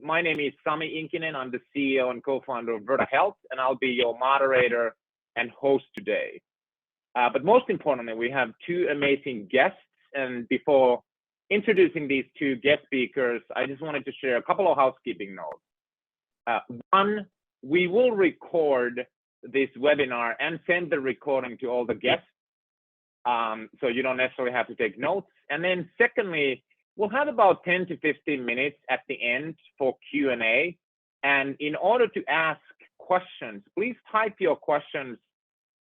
My name is Sami Inkinen. I'm the CEO and co-founder of Verta Health, and I'll be your moderator and host today. But most importantly, we have two amazing guests. And before introducing these two guest speakers, I just wanted to share a couple of housekeeping notes. One, we will record this webinar and send the recording to all the guests, so you don't necessarily have to take notes. And then secondly, we'll have about 10 to 15 minutes at the end for Q&A. And in order to ask questions, please type your questions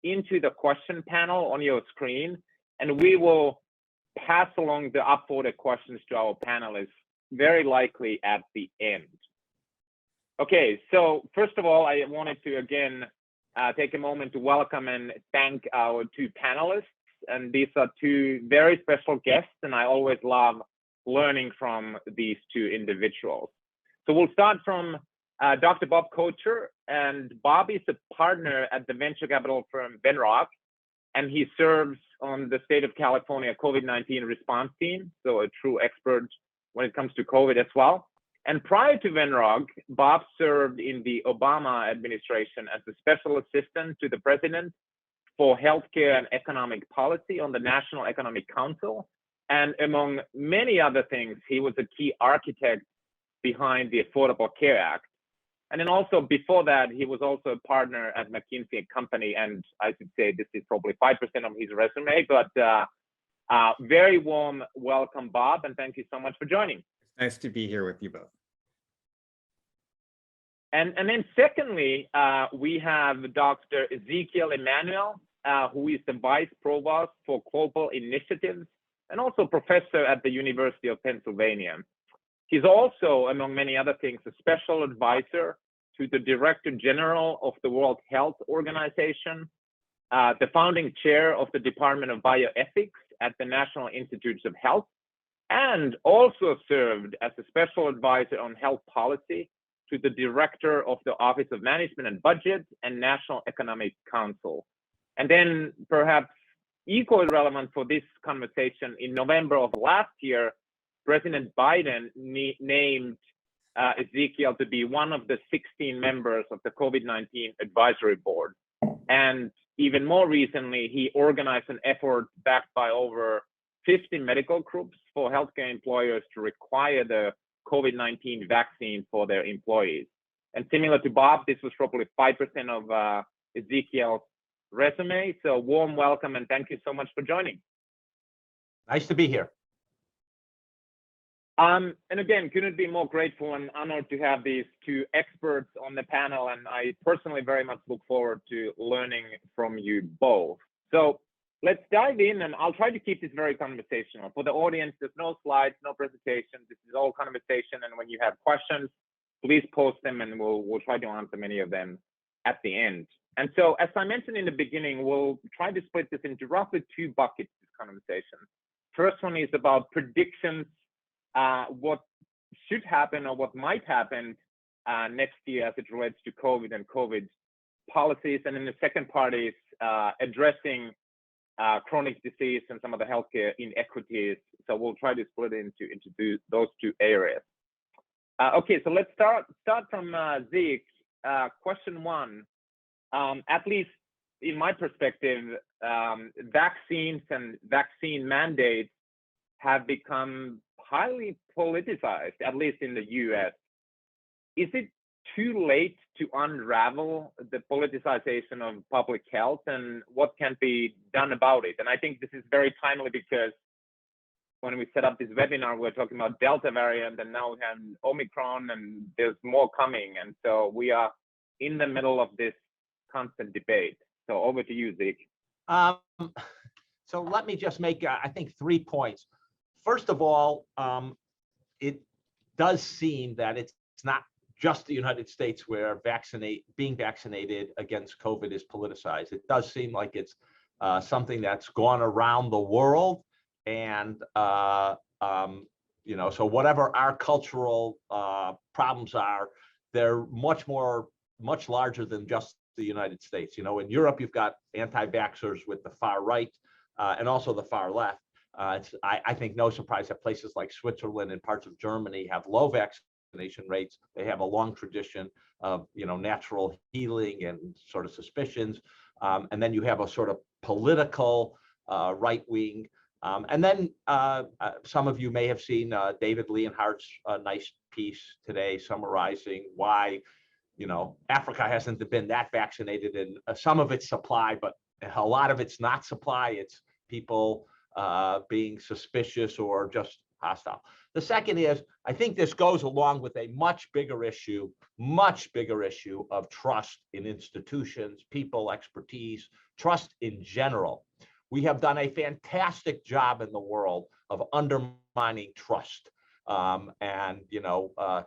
into the question panel on your screen, and we will pass along the upvoted questions to our panelists, very likely at the end. Okay, so first of all, I wanted to again take a moment to welcome and thank our two panelists. And these are two very special guests, and I always love learning from these two individuals. So we'll start from Dr. Bob Kocher, and Bob is a partner at the venture capital firm Venrock, and he serves on the state of California COVID-19 response team, so a true expert when it comes to COVID as well. And prior to Venrock, Bob served in the Obama administration as a special assistant to the president for healthcare and economic policy on the National Economic Council. And among many other things, he was a key architect behind the Affordable Care Act. And then also before that, he was also a partner at McKinsey & Company. And I should say this is probably 5% of his resume, but very warm welcome, Bob, and thank you so much for joining. It's nice to be here with you both. And then secondly, we have Dr. Ezekiel Emanuel, who is the Vice Provost for Global Initiatives and also professor at the University of Pennsylvania. He's also, among many other things, a special advisor to the Director General of the World Health Organization, the founding chair of the Department of Bioethics at the National Institutes of Health, and also served as a special advisor on health policy to the Director of the Office of Management and Budget and National Economic Council. And then perhaps equally relevant for this conversation, in November of last year, President Biden named Ezekiel to be one of the 16 members of the COVID-19 advisory board. And even more recently, he organized an effort backed by over 50 medical groups for healthcare employers to require the COVID-19 vaccine for their employees. And similar to Bob, this was probably 5% of Ezekiel's resume. So warm welcome and thank you so much for joining. Nice to be here. And again, couldn't be more grateful and honored to have these two experts on the panel. And I personally very much look forward to learning from you both. So let's dive in, and I'll try to keep this very conversational. For the audience, there's no slides, no presentation. This is all conversation. And when you have questions, please post them and we'll try to answer many of them at the end. And so, as I mentioned in the beginning, we'll try to split this into roughly two buckets, this conversation. First one is about predictions, what should happen or what might happen next year as it relates to COVID and COVID policies. And then the second part is addressing chronic disease and some of the healthcare inequities. So we'll try to split it into those two areas. Okay, so let's start from Zeke. Question one. At least in my perspective, vaccines and vaccine mandates have become highly politicized, at least in the US. Is it too late to unravel the politicization of public health, and what can be done about it? And I think this is very timely because when we set up this webinar, we're talking about Delta variant, and now we have Omicron, and there's more coming. And so we are in the middle of this constant debate. So over to you, Zeke. So let me just make, I think, 3 points. First of all, it does seem that it's not just the United States where being vaccinated against COVID is politicized. It does seem like it's something that's gone around the world, and you know, so whatever our cultural problems are, they're much larger than just the United States. You know, in Europe, you've got anti-vaxxers with the far right and also the far left. I think no surprise that places like Switzerland and parts of Germany have low vaccination rates. They have a long tradition of, natural healing and sort of suspicions. And then you have a sort of political right wing. And then some of you may have seen David Leonhardt's nice piece today summarizing why, Africa hasn't been that vaccinated in some of its supply, but a lot of it's not supply. It's people being suspicious or just hostile. The second is, I think this goes along with a much bigger issue of trust in institutions, people, expertise, trust in general. We have done a fantastic job in the world of undermining trust.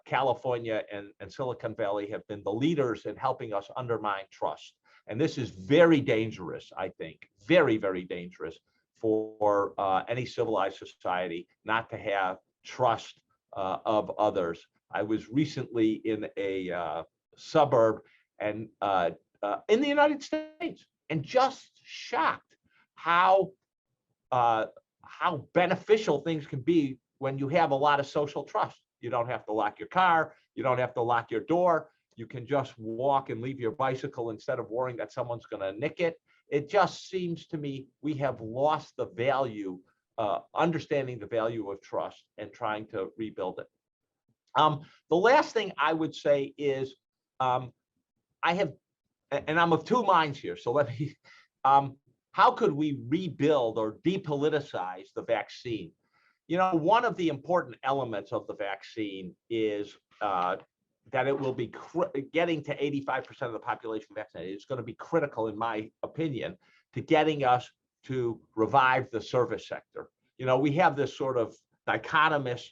California and Silicon Valley have been the leaders in helping us undermine trust. And this is very dangerous, I think, very, very dangerous for any civilized society not to have trust of others. I was recently in a suburb and in the United States, and just shocked how beneficial things can be when you have a lot of social trust. You don't have to lock your car, you don't have to lock your door. You can just walk and leave your bicycle instead of worrying that someone's going to nick it. It just seems to me we have lost the value, understanding the value of trust and trying to rebuild it. The last thing I would say is I have, and I'm of two minds here. So let me, how could we rebuild or depoliticize the vaccine? One of the important elements of the vaccine is that it will be getting to 85% of the population vaccinated. It's going to be critical, in my opinion, to getting us to revive the service sector. We have this sort of dichotomous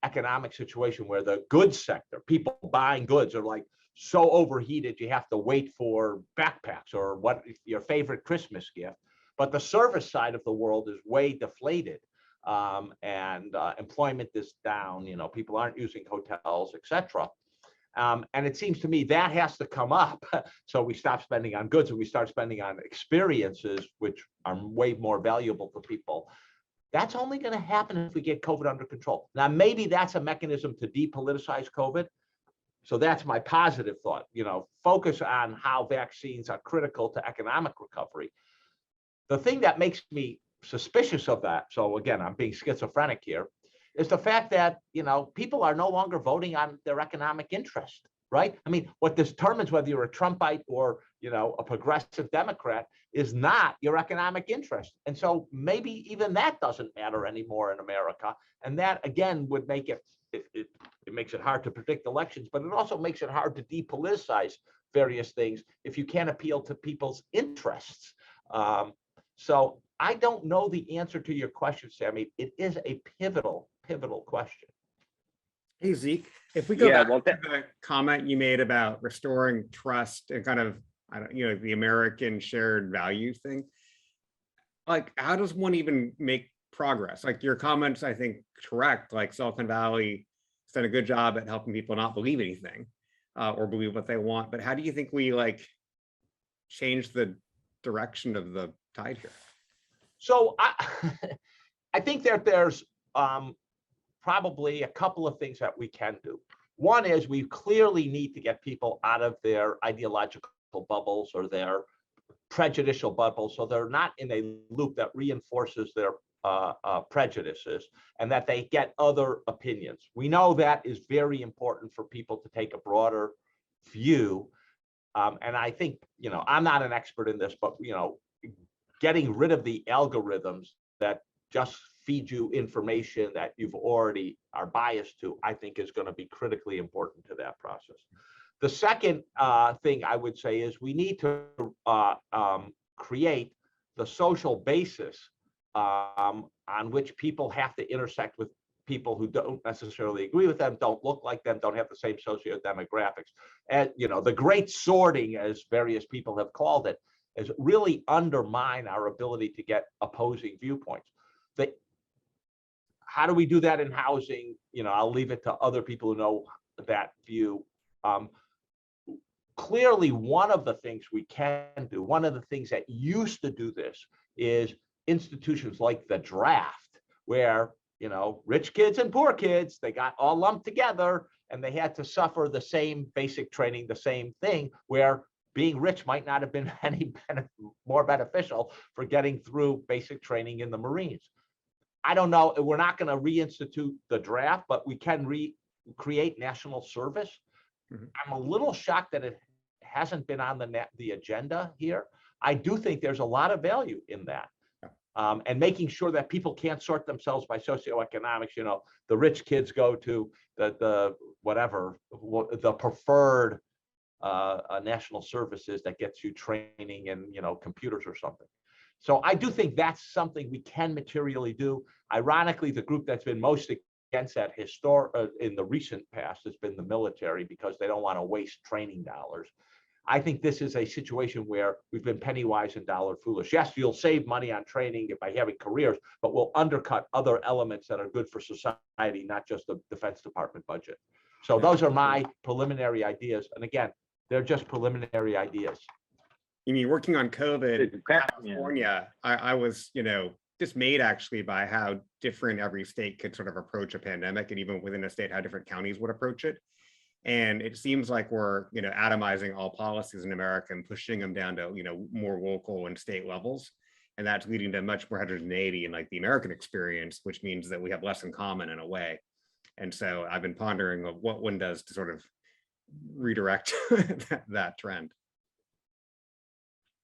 economic situation where the goods sector, people buying goods, are like so overheated you have to wait for backpacks or what your favorite Christmas gift. But the service side of the world is way deflated. And employment is down, people aren't using hotels, etc. And it seems to me that has to come up. So we stop spending on goods and we start spending on experiences, which are way more valuable to people. That's only going to happen if we get COVID under control. Now, maybe that's a mechanism to depoliticize COVID. So that's my positive thought, focus on how vaccines are critical to economic recovery. The thing that makes me suspicious of that, so again, I'm being schizophrenic here, is the fact that, people are no longer voting on their economic interest, right? I mean, what determines whether you're a Trumpite or, a progressive Democrat is not your economic interest. And so maybe even that doesn't matter anymore in America. And that, again, would make it makes it hard to predict elections, but it also makes it hard to depoliticize various things if you can't appeal to people's interests. So I don't know the answer to your question, Sami. It is a pivotal question. Hey, Zeke, if we go back to the comment you made about restoring trust and kind of, the American shared value thing, like, how does one even make progress? Like, your comments, I think, correct. Like, Silicon Valley has done a good job at helping people not believe anything or believe what they want. But how do you think we change the direction of the tide here? So I think that there's probably a couple of things that we can do. One is we clearly need to get people out of their ideological bubbles or their prejudicial bubbles, so they're not in a loop that reinforces their prejudices, and that they get other opinions. We know that is very important for people to take a broader view. And I think, I'm not an expert in this, but, getting rid of the algorithms that just feed you information that you've already are biased to, I think is going to be critically important to that process. The second thing I would say is we need to create the social basis on which people have to intersect with people who don't necessarily agree with them, don't look like them, don't have the same sociodemographics. And, the great sorting, as various people have called it, is really undermine our ability to get opposing viewpoints. How do we do that in housing? I'll leave it to other people who know that view. Clearly, one of the things we can do, one of the things that used to do this, is institutions like the draft, where you know, rich kids and poor kids, they got all lumped together and they had to suffer the same basic training, the same thing, where being rich might not have been any more beneficial for getting through basic training in the Marines. I don't know, we're not going to reinstitute the draft, but we can create national service. I'm a little shocked that it hasn't been on the agenda here. I do think there's a lot of value in that. And making sure that people can't sort themselves by socioeconomics. You know, the rich kids go to the preferred national services that gets you training in, you know, computers or something. So I do think that's something we can materially do. Ironically, the group that's been most against that in the recent past has been the military, because they don't want to waste training dollars. I think this is a situation where we've been penny wise and dollar foolish. Yes, you'll save money on training by having careers, but we'll undercut other elements that are good for society, not just the Defense Department budget. So those are my preliminary ideas. And again, they're just preliminary ideas. You mean working on COVID in California, I was, you know, dismayed actually by how different every state could sort of approach a pandemic, and even within a state, how different counties would approach it. And it seems like we're, you know, atomizing all policies in America and pushing them down to, you know, more local and state levels. And that's leading to much more heterogeneity in like the American experience, which means that we have less in common in a way. And so I've been pondering of what one does to sort of redirect that trend.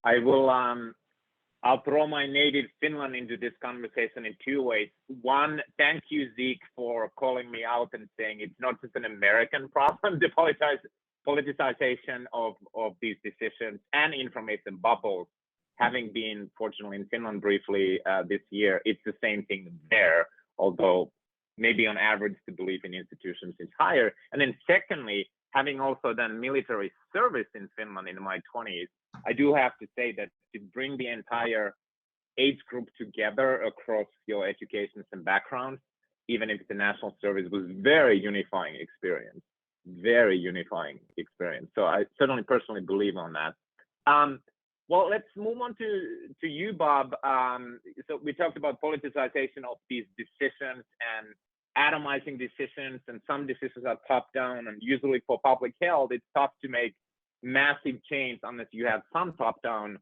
I will, I'll throw my native Finland into this conversation in two ways. One, thank you, Zeke, for calling me out and saying it's not just an American problem, the politicization of these decisions and information bubbles. Having been, fortunately, in Finland briefly this year, it's the same thing there, although maybe on average the belief in institutions is higher. And then secondly, having also done military service in Finland in my 20s, I do have to say that to bring the entire age group together across your educations and backgrounds, even if it's a national service, was very unifying experience, very unifying experience. So I certainly personally believe on that. Well, let's move on to you, Bob. So we talked about politicization of these decisions and atomizing decisions, and some decisions are top down, and usually for public health, it's tough to make massive change unless you have some top-down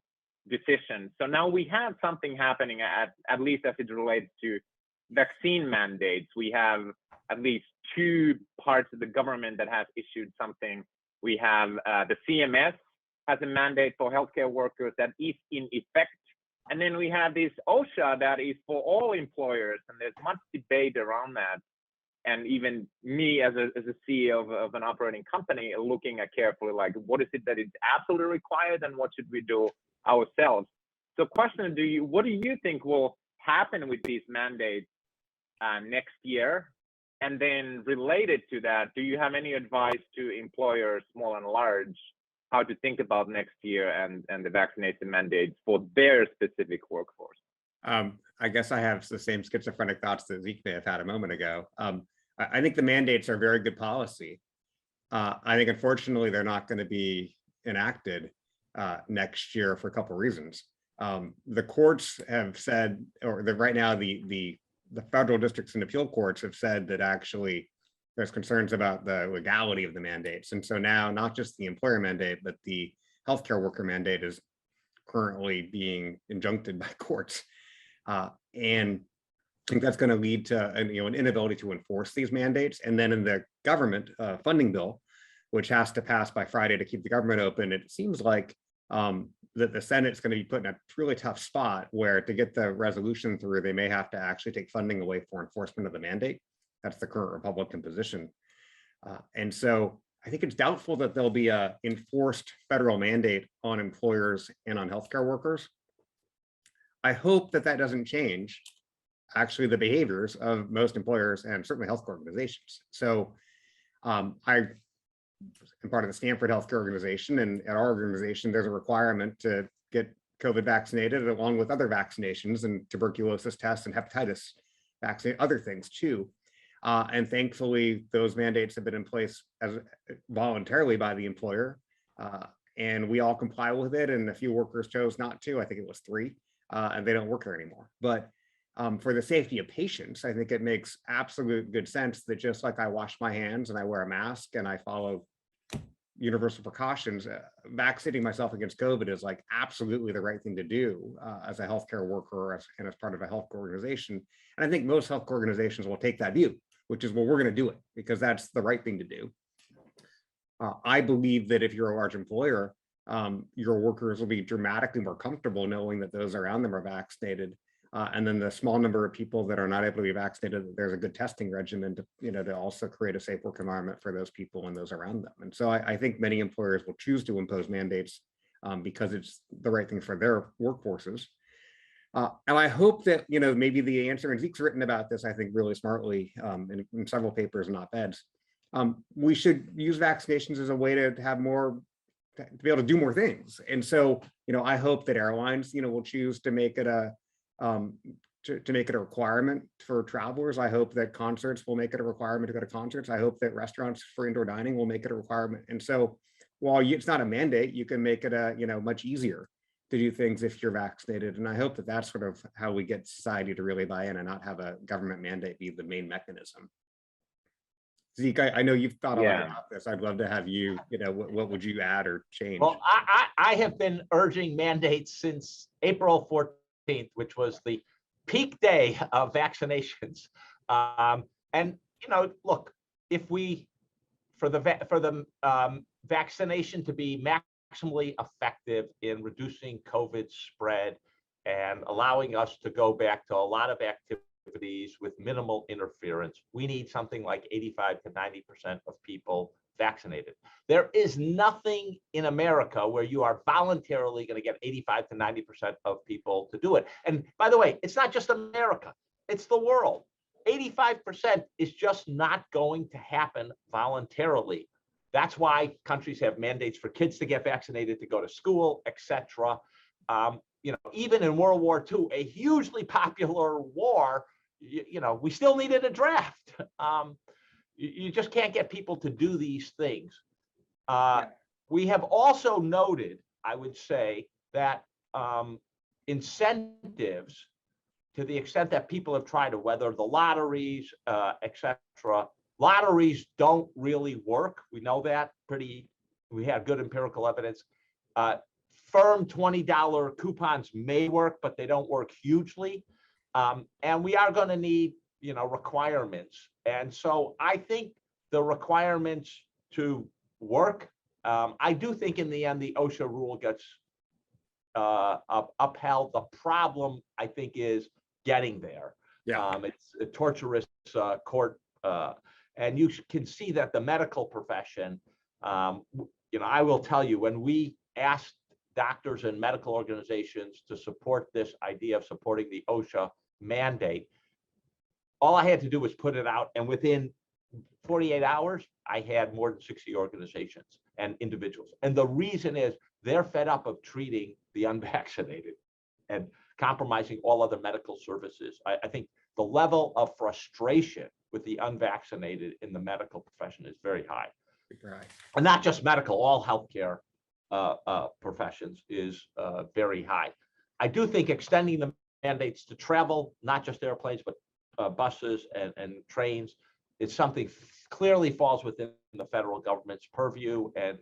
decisions. So now we have something happening at least as it relates to vaccine mandates. We have at least two parts of the government that has issued something. We have the CMS has a mandate for healthcare workers that is in effect. And then we have this OSHA that is for all employers, and there's much debate around that. And even me as a CEO of an operating company looking at carefully, like, what is it that is absolutely required and what should we do ourselves? So question, what do you think will happen with these mandates next year? And then related to that, do you have any advice to employers, small and large, how to think about next year and the vaccination mandates for their specific workforce? I guess I have the same schizophrenic thoughts that Zeke may have had a moment ago. I think the mandates are very good policy. I think, unfortunately, they're not going to be enacted next year for a couple of reasons. The courts have said, or right now, the federal districts and appeal courts have said that actually there's concerns about the legality of the mandates. And so now not just the employer mandate, but the healthcare worker mandate is currently being injuncted by courts. And I think that's going to lead to an inability to enforce these mandates. And then in the government funding bill, which has to pass by Friday to keep the government open, it seems like that the Senate's going to be put in a really tough spot where to get the resolution through, they may have to actually take funding away for enforcement of the mandate. That's the current Republican position. And so I think it's doubtful that there'll be an enforced federal mandate on employers and on healthcare workers. I hope that that doesn't change actually the behaviors of most employers and certainly healthcare organizations. So I am part of the Stanford Healthcare Organization, and at our organization, there's a requirement to get COVID vaccinated along with other vaccinations and tuberculosis tests and hepatitis vaccine, other things too. And thankfully, those mandates have been in place as voluntarily by the employer, and we all comply with it. And a few workers chose not to. I think it was 3, and they don't work there anymore. But for the safety of patients, I think it makes absolute good sense that just like I wash my hands and I wear a mask and I follow universal precautions, vaccinating myself against COVID is like absolutely the right thing to do as a healthcare worker and as part of a health organization. And I think most health organizations will take that view, which is, well, we're going to do it because that's the right thing to do. I believe that if you're a large employer, your workers will be dramatically more comfortable knowing that those around them are vaccinated. And then the small number of people that are not able to be vaccinated, there's a good testing regimen to also create a safe work environment for those people and those around them. And so I think many employers will choose to impose mandates because it's the right thing for their workforces. And I hope that, maybe the answer, and Zeke's written about this, I think, really smartly in several papers and op-eds. We should use vaccinations as a way to have more, to be able to do more things. And so, I hope that airlines, will choose to make it to make it a requirement for travelers. I hope that concerts will make it a requirement to go to concerts. I hope that restaurants for indoor dining will make it a requirement. And so, while it's not a mandate, you can make it much easier to do things if you're vaccinated. And I hope that that's sort of how we get society to really buy in and not have a government mandate be the main mechanism. Zeke, I know you've thought a lot about this. I'd love to have you, what would you add or change? Well, I have been urging mandates since April 14th, which was the peak day of vaccinations. And, look, if we, for the vaccination to be maximally effective in reducing COVID spread and allowing us to go back to a lot of activities with minimal interference, we need something like 85 to 90% of people vaccinated. There is nothing in America where you are voluntarily going to get 85 to 90% of people to do it. And by the way, it's not just America, it's the world. 85% is just not going to happen voluntarily. That's why countries have mandates for kids to get vaccinated, to go to school, etc. Even in World War II, a hugely popular war, we still needed a draft. You just can't get people to do these things. We have also noted, I would say, that incentives, to the extent that people have tried to weather the lotteries, etc., lotteries don't really work. We know that we have good empirical evidence. Firm $20 coupons may work, but they don't work hugely. And we are going to need, requirements. And so I think the requirements to work, I do think in the end, the OSHA rule gets upheld. The problem, I think, is getting there. Yeah. It's a torturous court. And you can see that the medical profession, I will tell you, when we asked doctors and medical organizations to support this idea of supporting the OSHA mandate, all I had to do was put it out, and within 48 hours, I had more than 60 organizations and individuals. And the reason is they're fed up of treating the unvaccinated and compromising all other medical services. I think the level of frustration with the unvaccinated in the medical profession is very high. Right. And not just medical, all healthcare professions is very high. I do think extending the mandates to travel, not just airplanes, but buses and trains, is something clearly falls within the federal government's purview and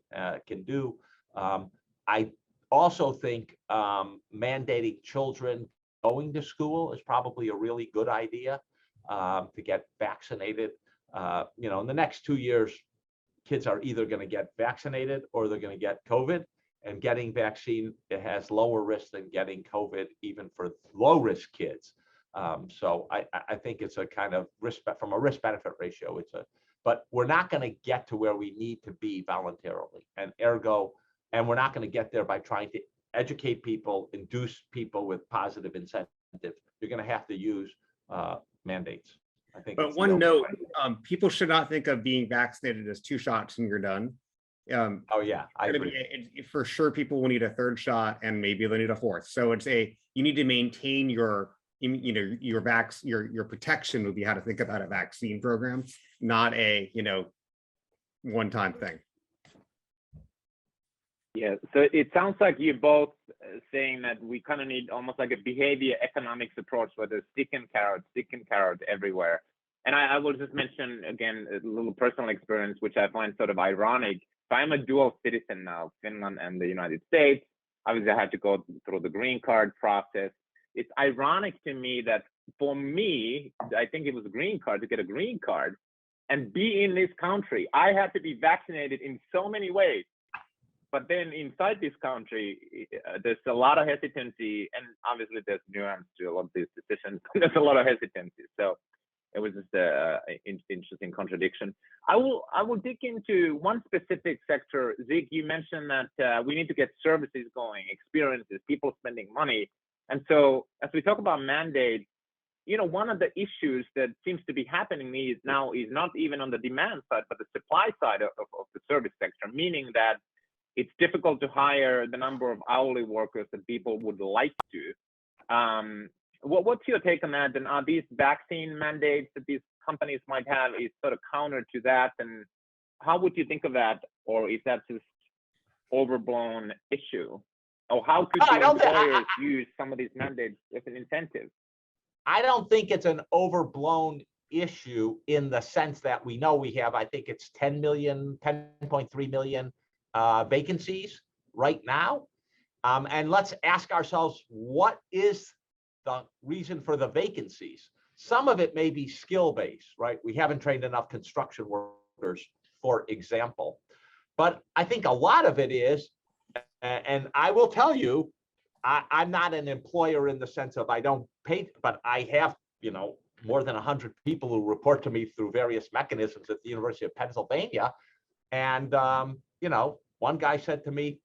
can do. I also think mandating children going to school is probably a really good idea to get vaccinated. In the next 2 years, kids are either going to get vaccinated or they're going to get COVID. And getting vaccine, it has lower risk than getting COVID, even for low-risk kids. So I think it's a kind of risk, from a risk-benefit ratio. But we're not going to get to where we need to be voluntarily, and we're not going to get there by trying to educate people, induce people with positive incentives. You're going to have to use mandates. I think. But one note: people should not think of being vaccinated as 2 shots and you're done. I agree. For sure, people will need a 3rd shot, and maybe they'll need a 4th. So you need to maintain your protection would be how to think about a vaccine program, not a one-time thing. Yeah, so it sounds like you're both saying that we kind of need almost like a behavior economics approach where there's stick and carrot everywhere. And I will just mention again a little personal experience, which I find sort of ironic. So I'm a dual citizen now, Finland and the United States. Obviously, I had to go through the green card process. It's ironic to me that for me, I think it was a green card to get a green card and be in this country. I had to be vaccinated in so many ways. But then inside this country, there's a lot of hesitancy, and obviously there's nuance to a lot of these decisions. There's a lot of hesitancy. So it was just an interesting contradiction. I will dig into one specific sector. Zeke, you mentioned that we need to get services going, experiences, people spending money. And so as we talk about mandates, you know, one of the issues that seems to be happening is now is not even on the demand side, but the supply side of the service sector, meaning that it's difficult to hire the number of hourly workers that people would like to. What's your take on that? And are these vaccine mandates that these companies might have is sort of counter to that? And how would you think of that? Or is that just overblown issue? Or how could the employers use some of these mandates as an incentive? I don't think it's an overblown issue in the sense that we know we have, I think it's 10.3 million vacancies right now. And let's ask ourselves, what is the reason for the vacancies? Some of it may be skill-based, right? We haven't trained enough construction workers, for example. But I think a lot of it is, and I will tell you, I'm not an employer in the sense of I don't pay, but I have, you know, more than 100 people who report to me through various mechanisms at the University of Pennsylvania. And, you know, one guy said to me,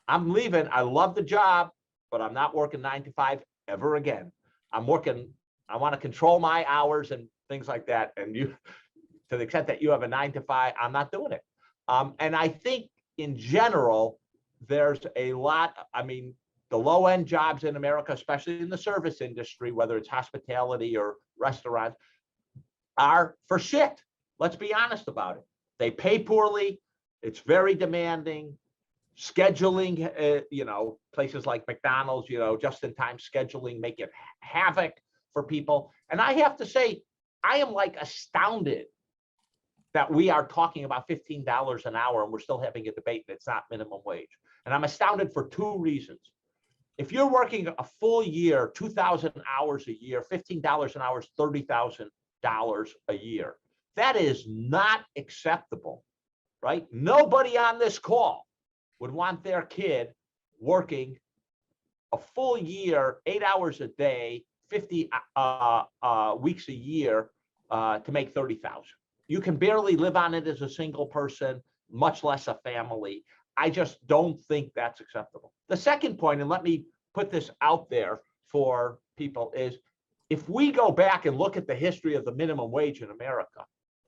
I'm leaving. I love the job, but I'm not working 9 to 5 ever again. I want to control my hours and things like that. And you, to the extent that you have a 9 to 5, I'm not doing it. And I think in general, there's a lot, I mean, the low end jobs in America, especially in the service industry, whether it's hospitality or restaurants, are for shit. Let's be honest about it. They pay poorly. It's very demanding. Scheduling, you know, places like McDonald's, you know, just-in-time scheduling make it havoc for people. And I have to say, I am like astounded that we are talking about $15 an hour and we're still having a debate and it's not minimum wage. And I'm astounded for 2 reasons. If you're working a full year, 2,000 hours a year, $15 an hour is $30,000 a year. That is not acceptable, right? Nobody on this call would want their kid working a full year, 8 hours a day, 50 weeks a year to make $30,000. You can barely live on it as a single person, much less a family. I just don't think that's acceptable. The second point, and let me put this out there for people, is if we go back and look at the history of the minimum wage in America,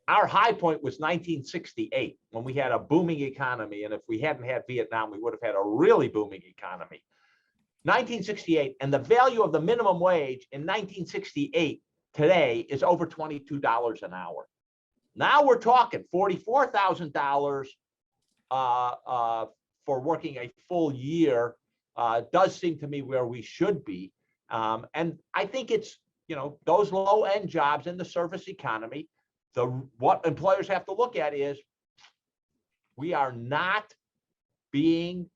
our high point was 1968 when we had a booming economy. And if we hadn't had Vietnam, we would have had a really booming economy. 1968, and the value of the minimum wage in 1968 today is over $22 an hour. Now we're talking $44,000 for working a full year. Does seem to me where we should be. And I think it's, you know, those low end jobs in the service economy, what employers have to look at is we are not being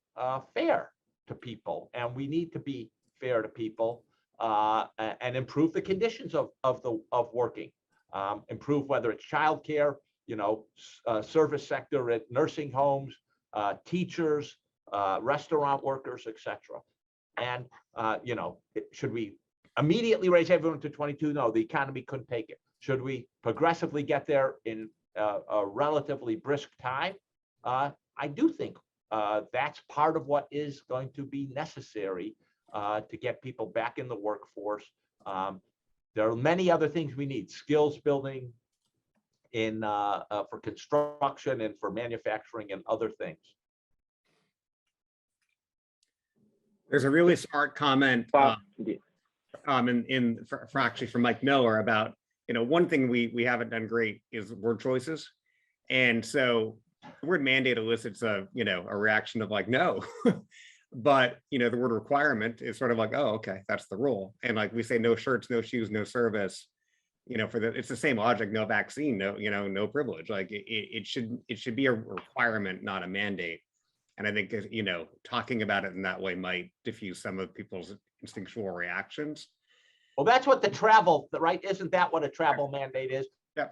fair to people, and we need to be fair to people and improve the conditions of working. Improve whether it's childcare, you know, service sector at nursing homes, teachers, restaurant workers, etc. And you know, should we immediately raise everyone to 22? No, the economy couldn't take it. Should we progressively get there in a relatively brisk time? I do think that's part of what is going to be necessary to get people back in the workforce. There are many other things we need: skills building in for construction and for manufacturing and other things. There's a really smart comment for actually from Mike Miller about, you know, one thing we haven't done great is word choices. And so The word mandate elicits a reaction of like, no. But the word requirement is sort of like, oh, okay, that's the rule. And like we say, no shirts, no shoes, no service. It's the same logic. No vaccine, no privilege. Like it should be a requirement, not a mandate. And I think talking about it in that way might diffuse some of people's instinctual reactions. Well, that's what the travel, right? Isn't that what a travel mandate is? Yeah.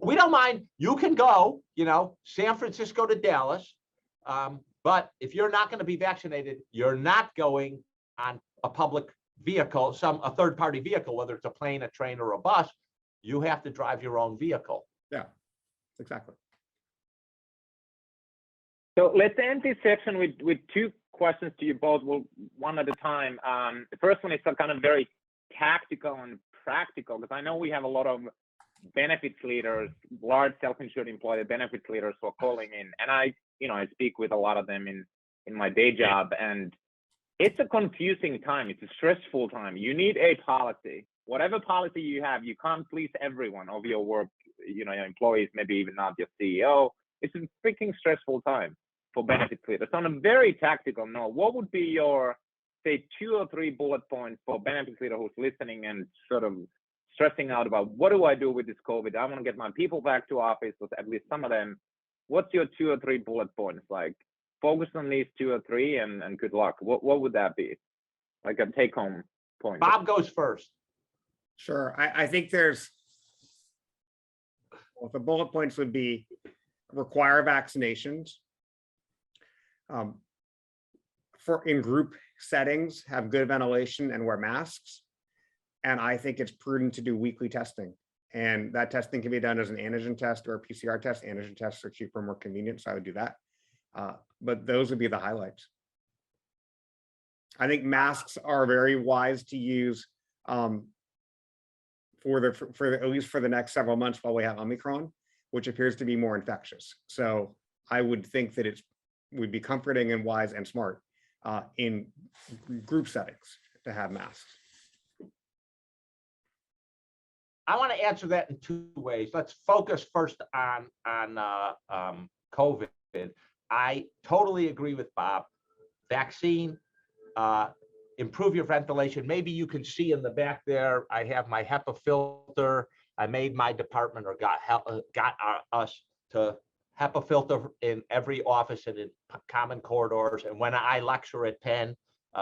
We don't mind. You can go, San Francisco to Dallas. But if you're not going to be vaccinated, you're not going on a public vehicle, a third-party vehicle, whether it's a plane, a train, or a bus. You have to drive your own vehicle. Yeah, exactly. So let's end this section with two questions to you both, one at a time. The first one is kind of very tactical and practical, because I know we have a lot of benefits leaders, large self-insured employer benefits leaders who are calling in, and I speak with a lot of them in my day job, and it's a confusing time. It's a stressful time. You need a policy. Whatever policy you have, you can't please everyone of your work, your employees, maybe even not your CEO. It's a freaking stressful time for benefits leaders. On a very tactical note, what would be your, say, 2 or 3 bullet points for benefits leader who's listening and sort of stressing out about, what do I do with this COVID? I want to get my people back to office, or at least some of them. What's your 2 or 3 bullet points? Like, focus on these 2 or 3 and good luck. What would that be? Like a take home point. Bob goes first. Sure. I think the bullet points would be require vaccinations. In group settings, have good ventilation and wear masks. And I think it's prudent to do weekly testing. And that testing can be done as an antigen test or a PCR test. Antigen tests are cheaper and more convenient, so I would do that. But those would be the highlights. I think masks are very wise to use for at least for the next several months while we have Omicron, which appears to be more infectious. So I would think that would be comforting and wise and smart in group settings to have masks. I want to answer that in 2 ways. Let's focus first on COVID. I totally agree with Bob. Vaccine, improve your ventilation. Maybe you can see in the back there, I have my HEPA filter. I made my department, or got us to HEPA filter in every office and in common corridors. And when I lecture at Penn,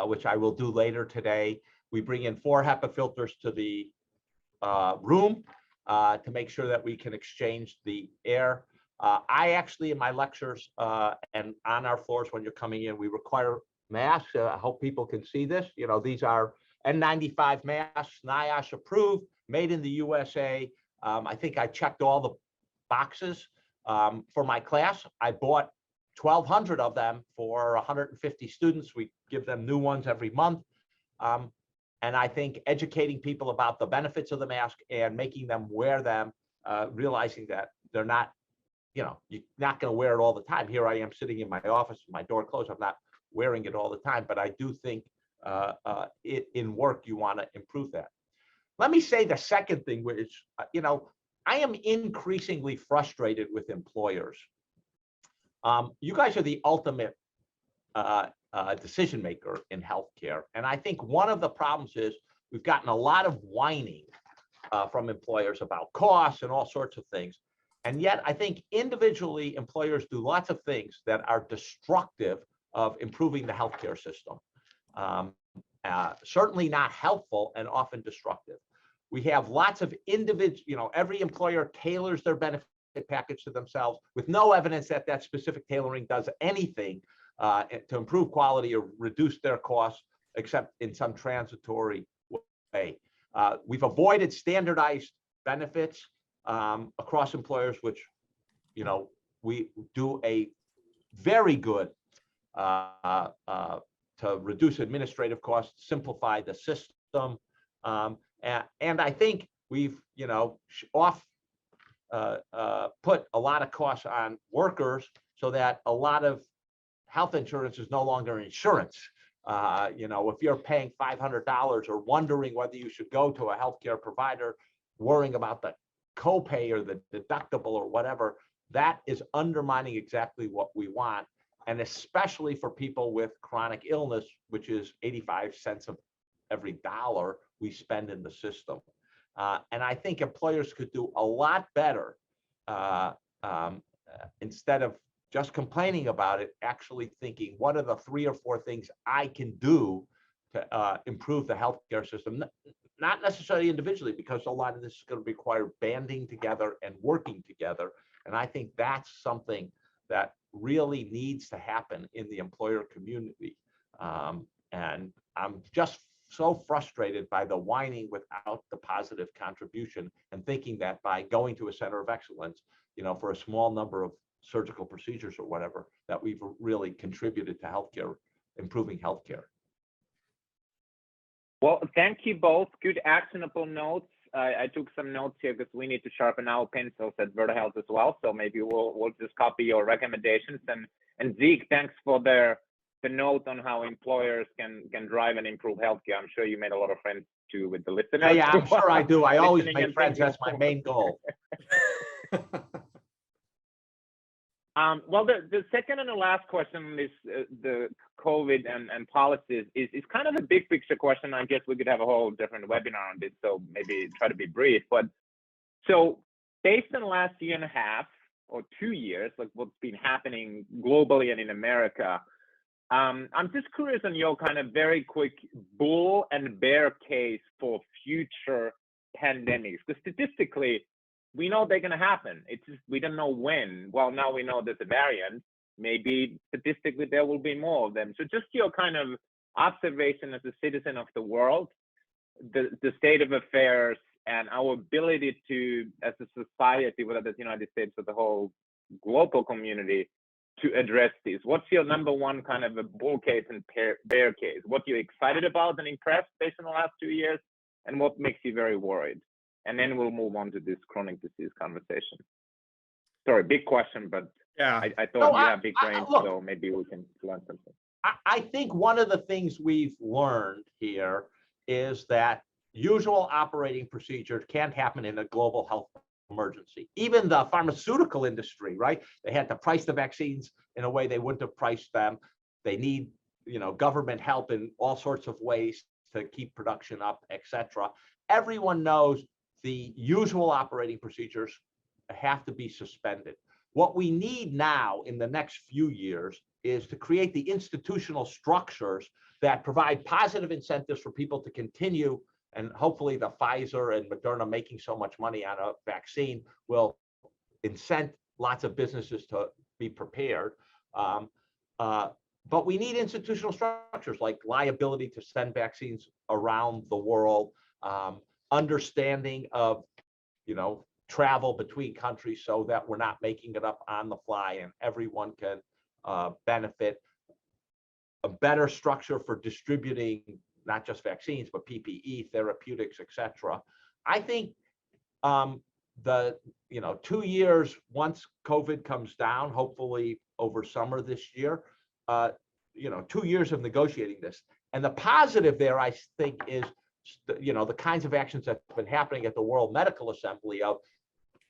which I will do later today, we bring in 4 HEPA filters to the room to make sure that we can exchange the air. I actually, in my lectures and on our floors when you're coming in, we require masks. I hope people can see this. These are N95 masks, NIOSH approved, made in the USA. I think I checked all the boxes for my class. I bought 1,200 of them for 150 students. We give them new ones every month. And I think educating people about the benefits of the mask and making them wear them, realizing that they're not, you're not going to wear it all the time. Here I am sitting in my office, my door closed. I'm not wearing it all the time, but I do think in work, you want to improve that. Let me say the second thing, which, I am increasingly frustrated with employers. You guys are the ultimate decision maker in healthcare. And I think one of the problems is we've gotten a lot of whining from employers about costs and all sorts of things. And yet I think individually employers do lots of things that are destructive of improving the healthcare system. Certainly not helpful and often destructive. We have lots of individual, every employer tailors their benefit package to themselves with no evidence that that specific tailoring does anything to improve quality or reduce their costs, except in some transitory way. We've avoided standardized benefits across employers, which, we do a very good to reduce administrative costs, simplify the system. And I think we've, put a lot of costs on workers so that a lot of health insurance is no longer insurance. If you're paying $500 or wondering whether you should go to a healthcare provider, worrying about the copay or the deductible or whatever, that is undermining exactly what we want. And especially for people with chronic illness, which is 85 cents of every dollar we spend in the system. And I think employers could do a lot better instead of just complaining about it, actually thinking, what are the 3 or 4 things I can do to improve the healthcare system? Not necessarily individually, because a lot of this is going to require banding together and working together. And I think that's something that really needs to happen in the employer community. And I'm just so frustrated by the whining without the positive contribution, and thinking that by going to a center of excellence, for a small number of surgical procedures or whatever, that we've really contributed to healthcare, improving healthcare. Well, thank you both. Good actionable notes. I took some notes here because we need to sharpen our pencils at Verda Health as well. So maybe we'll just copy your recommendations. And Zeke, thanks for the note on how employers can drive and improve healthcare. I'm sure you made a lot of friends too with the listeners. Yeah, I'm sure I do. I always make friends. That's my main goal. Well, the second and the last question is the COVID and policies is kind of a big picture question. I guess we could have a whole different webinar on this, so maybe try to be brief. But so based on the last year and a half or 2 years, like what's been happening globally and in America, I'm just curious on your kind of very quick bull and bear case for future pandemics, because statistically, we know they're going to happen. It's just we don't know when. Well, now we know there's a variant. Maybe statistically there will be more of them. So just your kind of observation as a citizen of the world, the state of affairs, and our ability to, as a society, whether it's the United States or the whole global community, to address these. What's your number one kind of a bull case and bear case? What you're excited about and impressed based on the last 2 years, and what makes you very worried? And then we'll move on to this chronic disease conversation. Sorry, big question, but yeah, I thought you have big brains, so maybe we can learn something. I think one of the things we've learned here is that usual operating procedures can't happen in a global health emergency. Even the pharmaceutical industry, right? They had to price the vaccines in a way they wouldn't have priced them. They need, government help in all sorts of ways to keep production up, etc. Everyone knows the usual operating procedures have to be suspended. What we need now in the next few years is to create the institutional structures that provide positive incentives for people to continue, and hopefully the Pfizer and Moderna making so much money on a vaccine will incent lots of businesses to be prepared. But we need institutional structures like liability to send vaccines around the world, understanding of, travel between countries so that we're not making it up on the fly and everyone can benefit. A better structure for distributing not just vaccines, but PPE, therapeutics, etc. I think the 2 years, once COVID comes down, hopefully over summer this year, 2 years of negotiating this. And the positive there, I think, is the kinds of actions that have been happening at the World Medical Assembly of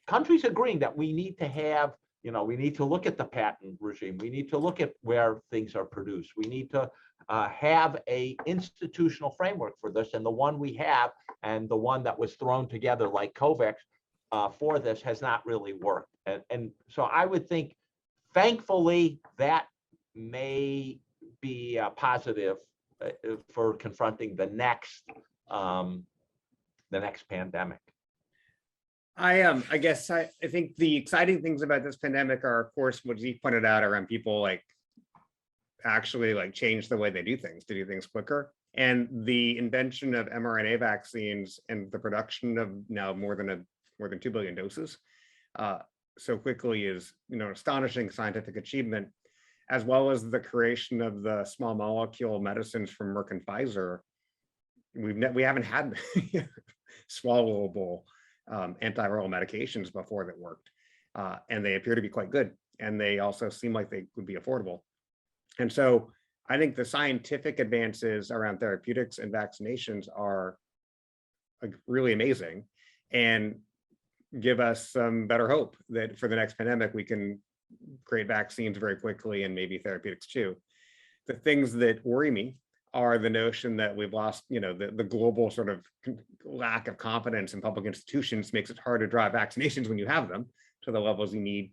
countries agreeing that we need to have, we need to look at the patent regime. We need to look at where things are produced. We need to have a institutional framework for this. And the one we have, and the one that was thrown together like COVAX for this, has not really worked. And so I would think, thankfully, that may be positive for confronting the next pandemic. I think the exciting things about this pandemic are, of course, what Zeke pointed out around people actually change the way they do things, to do things quicker. And the invention of mRNA vaccines and the production of now more than 2 billion doses so quickly is astonishing scientific achievement, as well as the creation of the small molecule medicines from Merck and Pfizer. We haven't had swallowable antiviral medications before that worked, and they appear to be quite good, and they also seem like they would be affordable. And so I think the scientific advances around therapeutics and vaccinations are really amazing. And give us some better hope that for the next pandemic, we can create vaccines very quickly and maybe therapeutics too. The things that worry me are the notion that we've lost, the global sort of lack of confidence in public institutions makes it hard to drive vaccinations when you have them to the levels you need.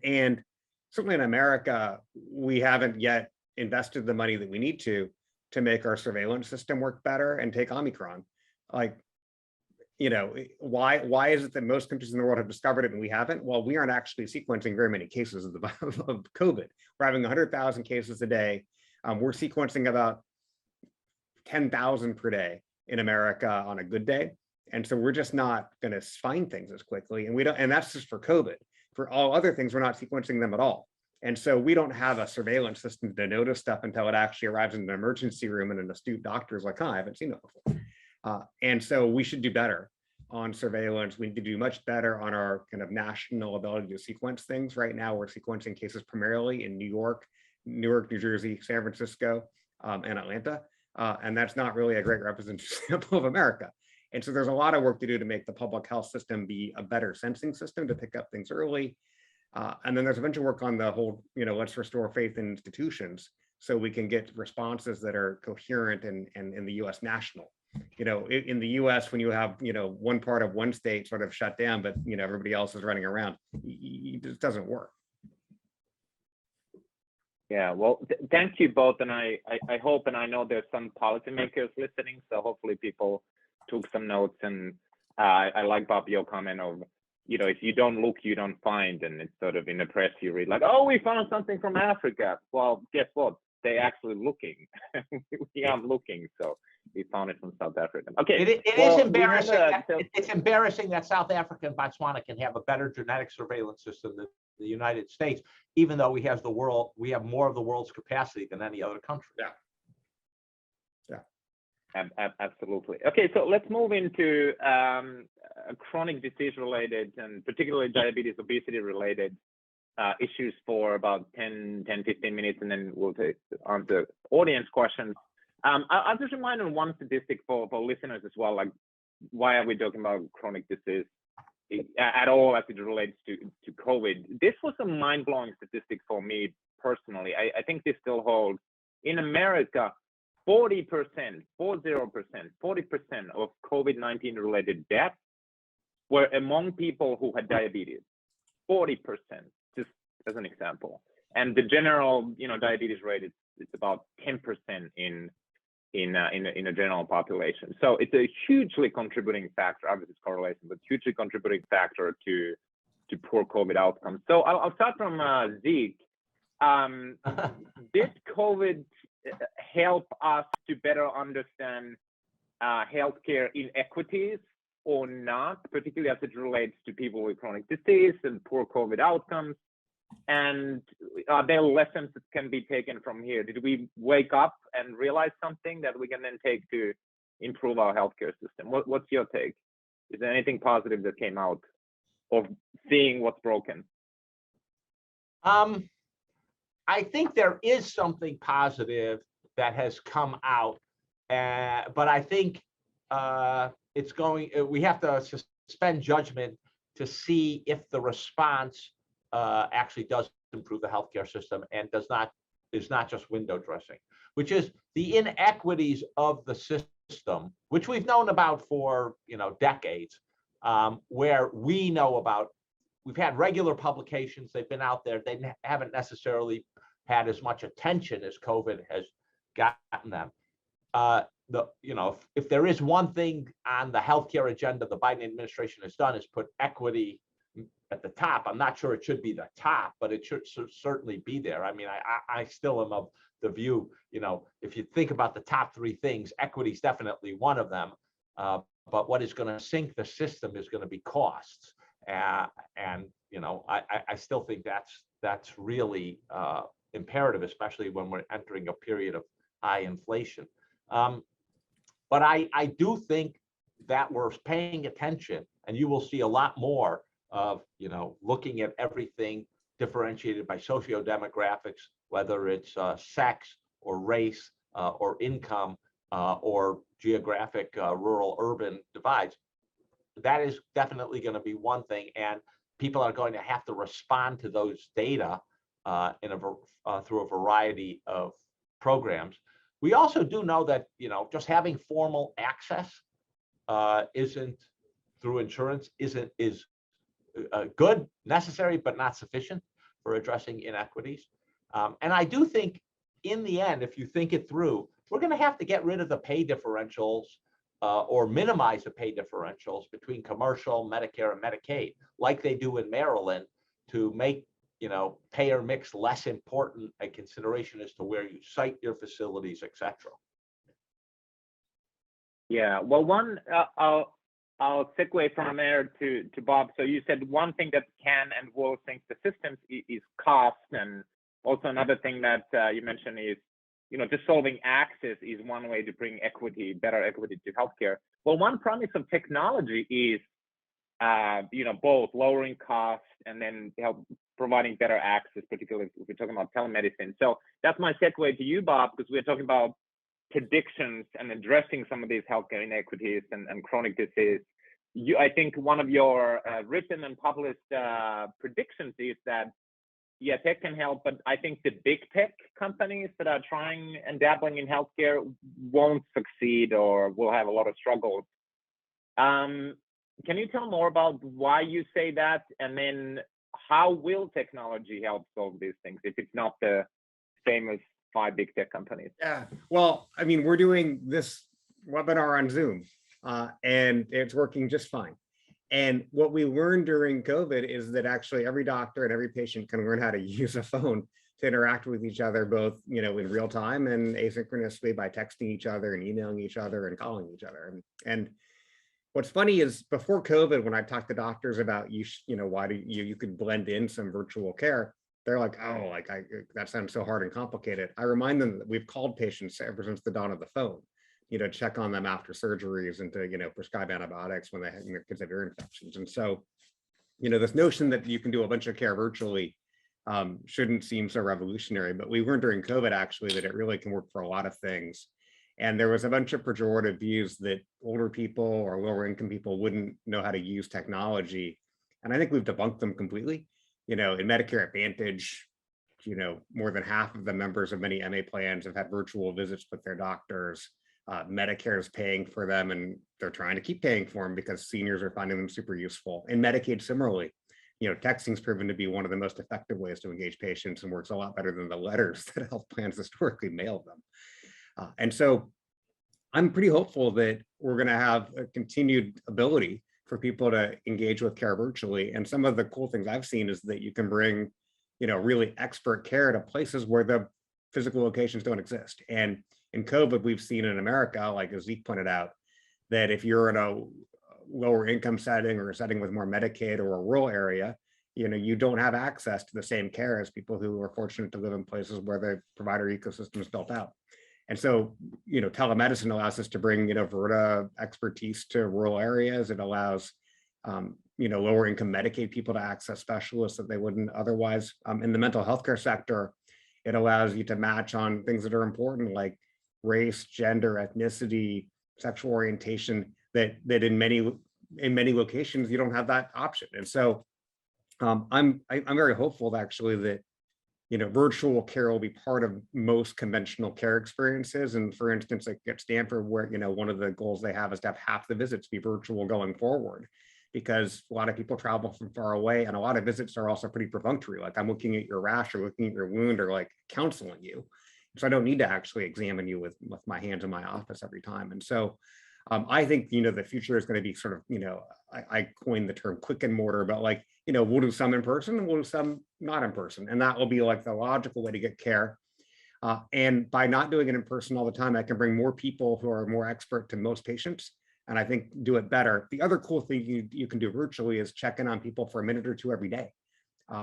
And certainly in America, we haven't yet invested the money that we need to make our surveillance system work better and take Omicron. Like, why is it that most countries in the world have discovered it and we haven't? Well, we aren't actually sequencing very many cases of COVID. We're having 100,000 cases a day. We're sequencing about 10,000 per day in America on a good day. And so we're just not going to find things as quickly. And that's just for COVID. For all other things, we're not sequencing them at all. And so we don't have a surveillance system to notice stuff until it actually arrives in an emergency room and an astute doctor is like, I haven't seen it before. And so we should do better on surveillance. We need to do much better on our kind of national ability to sequence things. Right now, we're sequencing cases primarily in New York, New Jersey, San Francisco, and Atlanta. And that's not really a great representative sample of America. And so there's a lot of work to do to make the public health system be a better sensing system to pick up things early. And then there's a bunch of work on the whole, let's restore faith in institutions so we can get responses that are coherent and in the US national. In the US, when you have, one part of one state sort of shut down, but, everybody else is running around, it just doesn't work. Yeah, well, thank you both. And I hope, and I know there's some policymakers listening, so hopefully people took some notes. And I like, Bob, your comment of, if you don't look, you don't find. And it's sort of in the press, you read like, oh, we found something from Africa. Well, guess what? They actually looking. We aren't looking. So we found it from South Africa. Okay. It is embarrassing. It's embarrassing that South Africa and Botswana can have a better genetic surveillance system than the United States, even though we have more of the world's capacity than any other country. Absolutely. Okay, so let's move into chronic disease-related and particularly diabetes, obesity-related issues for about 10, 15 minutes, and then we'll take on the audience questions. I'll just remind on one statistic for listeners as well, like why are we talking about chronic disease at all as it relates to COVID? This was a mind-blowing statistic for me personally. I think this still holds. In America, 40% of COVID-19 related deaths were among people who had diabetes. 40%, just as an example. And the general, diabetes rate is about 10% in a general population. So it's a hugely contributing factor. Obviously, it's correlation, but hugely contributing factor to poor COVID outcomes. So I'll start from Zeke. Did COVID help us to better understand healthcare inequities or not, particularly as it relates to people with chronic disease and poor COVID outcomes? And are there lessons that can be taken from here? Did we wake up and realize something that we can then take to improve our healthcare system? What's your take? Is there anything positive that came out of seeing what's broken? I think there is something positive that has come out, but I think we have to suspend judgment to see if the response actually does improve the healthcare system and is not just window dressing, which is the inequities of the system, which we've known about for decades, where we know about. We've had regular publications, they've been out there, they haven't necessarily had as much attention as COVID has gotten them. If there is one thing on the healthcare agenda the Biden administration has done is put equity at the top. I'm not sure it should be the top, but it should certainly be there. I mean, I still am of the view, if you think about the top three things, equity is definitely one of them. But what is going to sink the system is going to be costs. And I still think that's really imperative, especially when we're entering a period of high inflation. But I do think that we're paying attention, and you will see a lot more of looking at everything differentiated by sociodemographics, whether it's sex or race or income or geographic rural urban divides. that is definitely going to be one thing, and people are going to have to respond to those data through a variety of programs. We also do know that just having formal access isn't through insurance is good, necessary, but not sufficient for addressing inequities. And I do think, in the end, if you think it through, we're going to have to get rid of the pay differentials or minimize the pay differentials between commercial, Medicare, and Medicaid, like they do in Maryland, to make payer mix less important a consideration as to where you site your facilities, etc. Yeah, well, I'll segue from there to Bob. So you said one thing that can and will sink the systems is cost, and also another thing that you mentioned is, just solving access is one way to bring better equity to healthcare. Well, one promise of technology is, both lowering costs and then providing better access, particularly if we're talking about telemedicine. So that's my segue to you, Bob, because we're talking about predictions and addressing some of these healthcare inequities and chronic disease. I think one of your written and published predictions is that, yeah, tech can help, but I think the big tech companies that are trying and dabbling in healthcare won't succeed or will have a lot of struggles. Can you tell more about why you say that, and then how will technology help solve these things if it's not the famous 5 big tech companies? Yeah, well, I mean, we're doing this webinar on Zoom, and it's working just fine. And what we learned during COVID is that actually every doctor and every patient can learn how to use a phone to interact with each other, both in real time and asynchronously by texting each other and emailing each other and calling each other. And what's funny is, before COVID, when I talked to doctors about why do you could blend in some virtual care, they're like, oh, that sounds so hard and complicated. I remind them that we've called patients ever since the dawn of the phone, check on them after surgeries and to, prescribe antibiotics when they have, kids have ear infections. And so, this notion that you can do a bunch of care virtually shouldn't seem so revolutionary, but we learned during COVID actually that it really can work for a lot of things. And there was a bunch of pejorative views that older people or lower income people wouldn't know how to use technology. And I think we've debunked them completely. In Medicare Advantage, more than half of the members of many MA plans have had virtual visits with their doctors. Medicare is paying for them, and they're trying to keep paying for them because seniors are finding them super useful. And Medicaid, similarly, texting's proven to be one of the most effective ways to engage patients and works a lot better than the letters that health plans historically mailed them. And so I'm pretty hopeful that we're going to have a continued ability for people to engage with care virtually. And some of the cool things I've seen is that you can bring, really expert care to places where the physical locations don't exist. And in COVID, we've seen in America, like as Zeke pointed out, that if you're in a lower income setting or a setting with more Medicaid or a rural area, you don't have access to the same care as people who are fortunate to live in places where the provider ecosystem is built out. And so, telemedicine allows us to bring, Virta expertise to rural areas. It allows, lower income Medicaid people to access specialists that they wouldn't otherwise. In the mental health care sector, it allows you to match on things that are important, like race, gender, ethnicity, sexual orientation, that in many locations, you don't have that option. And so I'm very hopeful that actually that, virtual care will be part of most conventional care experiences. And for instance, like at Stanford, where, one of the goals they have is to have half the visits be virtual going forward, because a lot of people travel from far away, and a lot of visits are also pretty perfunctory. Like, I'm looking at your rash or looking at your wound or like counseling you. So I don't need to actually examine you with my hands in my office every time. And so I think, the future is going to be sort of, I coined the term quick and mortar, but like, we'll do some in person and we'll do some not in person. And that will be like the logical way to get care. And by not doing it in person all the time, I can bring more people who are more expert to most patients, and I think do it better. The other cool thing you can do virtually is check in on people for a minute or two every day,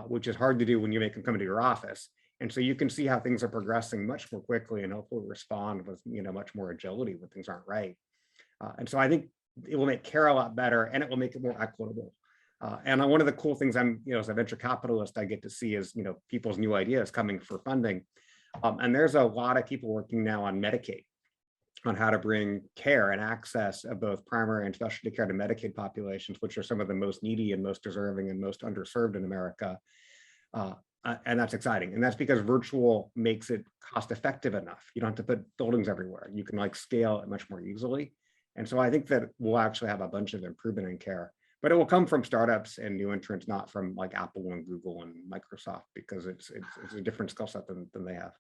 which is hard to do when you make them come into your office. And so you can see how things are progressing much more quickly and hopefully respond with, much more agility when things aren't right. And so I think it will make care a lot better, and it will make it more equitable. And one of the cool things as a venture capitalist, I get to see is, people's new ideas coming for funding. And there's a lot of people working now on Medicaid. on how to bring care and access of both primary and specialty care to Medicaid populations, which are some of the most needy and most deserving and most underserved in America. And that's exciting. And that's because virtual makes it cost effective enough. You don't have to put buildings everywhere. You can like scale it much more easily. And so I think that we'll actually have a bunch of improvement in care, but it will come from startups and new entrants, not from like Apple and Google and Microsoft, because it's a different skill set than they have.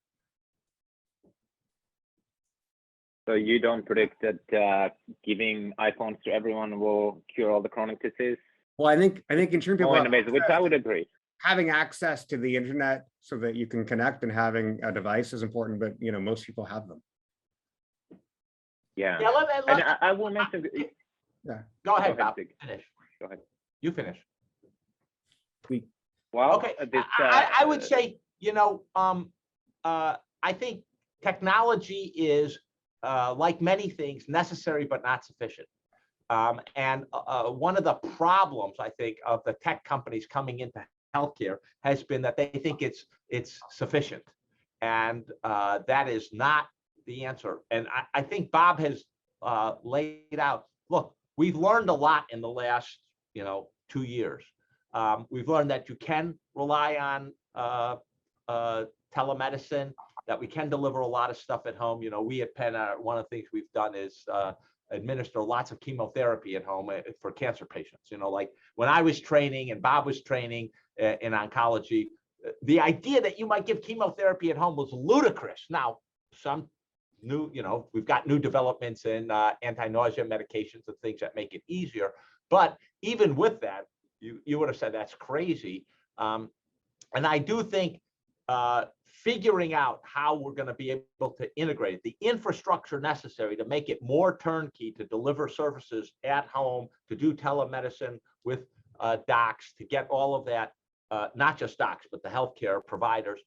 So you don't predict that giving iPhones to everyone will cure all the chronic disease? Well, I think ensuring people which I would agree. Having access to the internet so that you can connect and having a device is important, but you know, most people have them. Yeah. I will mention. Yeah. Go ahead, Bob. Finish. Go ahead. You finish. Well, okay. I would say, you know, I think technology is like many things, necessary but not sufficient. And one of the problems, I think, of the tech companies coming into healthcare has been that they think it's sufficient, and that is not the answer. And I think Bob has laid out. Look, we've learned a lot in the last 2 years. We've learned that you can rely on telemedicine, that we can deliver a lot of stuff at home. You know, we at Penn, one of the things we've done is administer lots of chemotherapy at home for cancer patients. You know, like when I was training and Bob was training in oncology, the idea that you might give chemotherapy at home was ludicrous. Now, some new, we've got new developments in anti-nausea medications and things that make it easier. But even with that, you would have said that's crazy. And I do think figuring out how we're going to be able to integrate the infrastructure necessary to make it more turnkey, to deliver services at home, to do telemedicine with docs, to get all of that, not just docs, but the healthcare providers,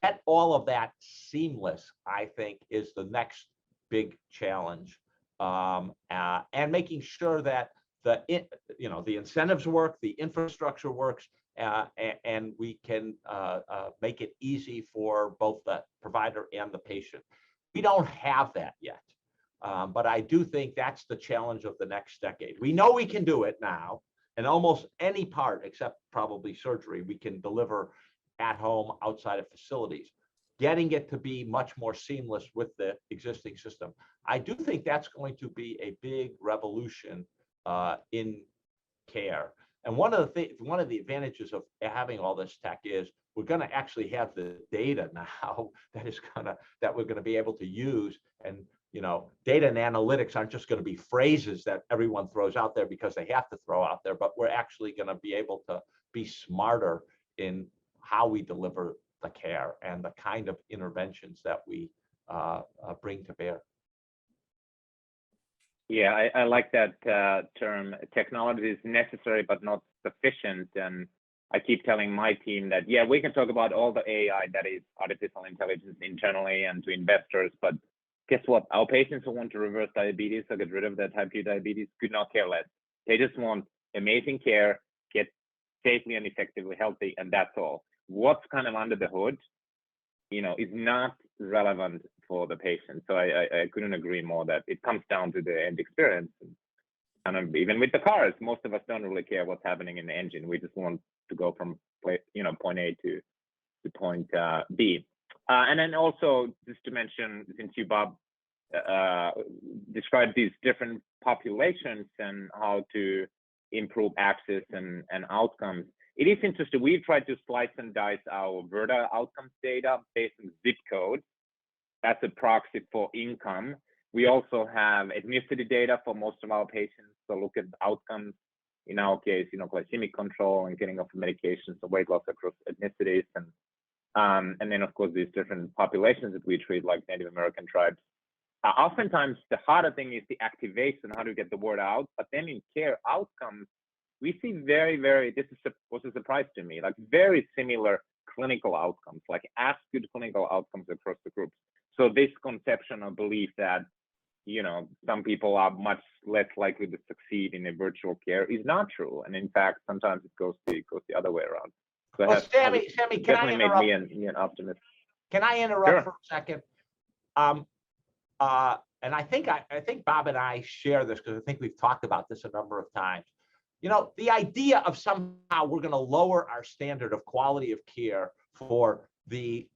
get all of that seamless, I think, is the next big challenge. And making sure that the incentives work, the infrastructure works, and we can make it easy for both the provider and the patient. We don't have that yet, but I do think that's the challenge of the next decade. We know we can do it now, and almost any part, except probably surgery, we can deliver at home, outside of facilities. Getting it to be much more seamless with the existing system, I do think that's going to be a big revolution in care. And one of the advantages of having all this tech is we're going to actually have the data now that we're going to be able to use. And data and analytics aren't just going to be phrases that everyone throws out there because they have to throw out there, but we're actually going to be able to be smarter in how we deliver the care and the kind of interventions that we bring to bear. Yeah, I like that term. Technology is necessary but not sufficient. And I keep telling my team that, yeah, we can talk about all the AI that is artificial intelligence internally and to investors, but guess what? Our patients who want to reverse diabetes or get rid of their type 2 diabetes could not care less. They just want amazing care, get safely and effectively healthy, and that's all. What's kind of under the hood, is not relevant for the patient. So I couldn't agree more that it comes down to the end experience. And even with the cars, most of us don't really care what's happening in the engine. We just want to go from point A to point B. And then also, just to mention, since you, Bob, described these different populations and how to improve access and outcomes, it is interesting. We've tried to slice and dice our Virta outcomes data based on zip code. That's a proxy for income. We also have ethnicity data for most of our patients. So look at outcomes, in our case, glycemic control and getting off medications, so weight loss across ethnicities. And then, of course, these different populations that we treat, like Native American tribes. Oftentimes, the harder thing is the activation, how to get the word out. But then in care outcomes, we see very, was a surprise to me, like very similar clinical outcomes, like as good clinical outcomes across the groups. So this conception or belief that, some people are much less likely to succeed in a virtual care is not true. And in fact, sometimes it goes the other way around. So well, Sami, can I interrupt? Made me an optimist. Can I interrupt for a second? and I think Bob and I share this because I think we've talked about this a number of times. You know, the idea of somehow we're going to lower our standard of quality of care for the,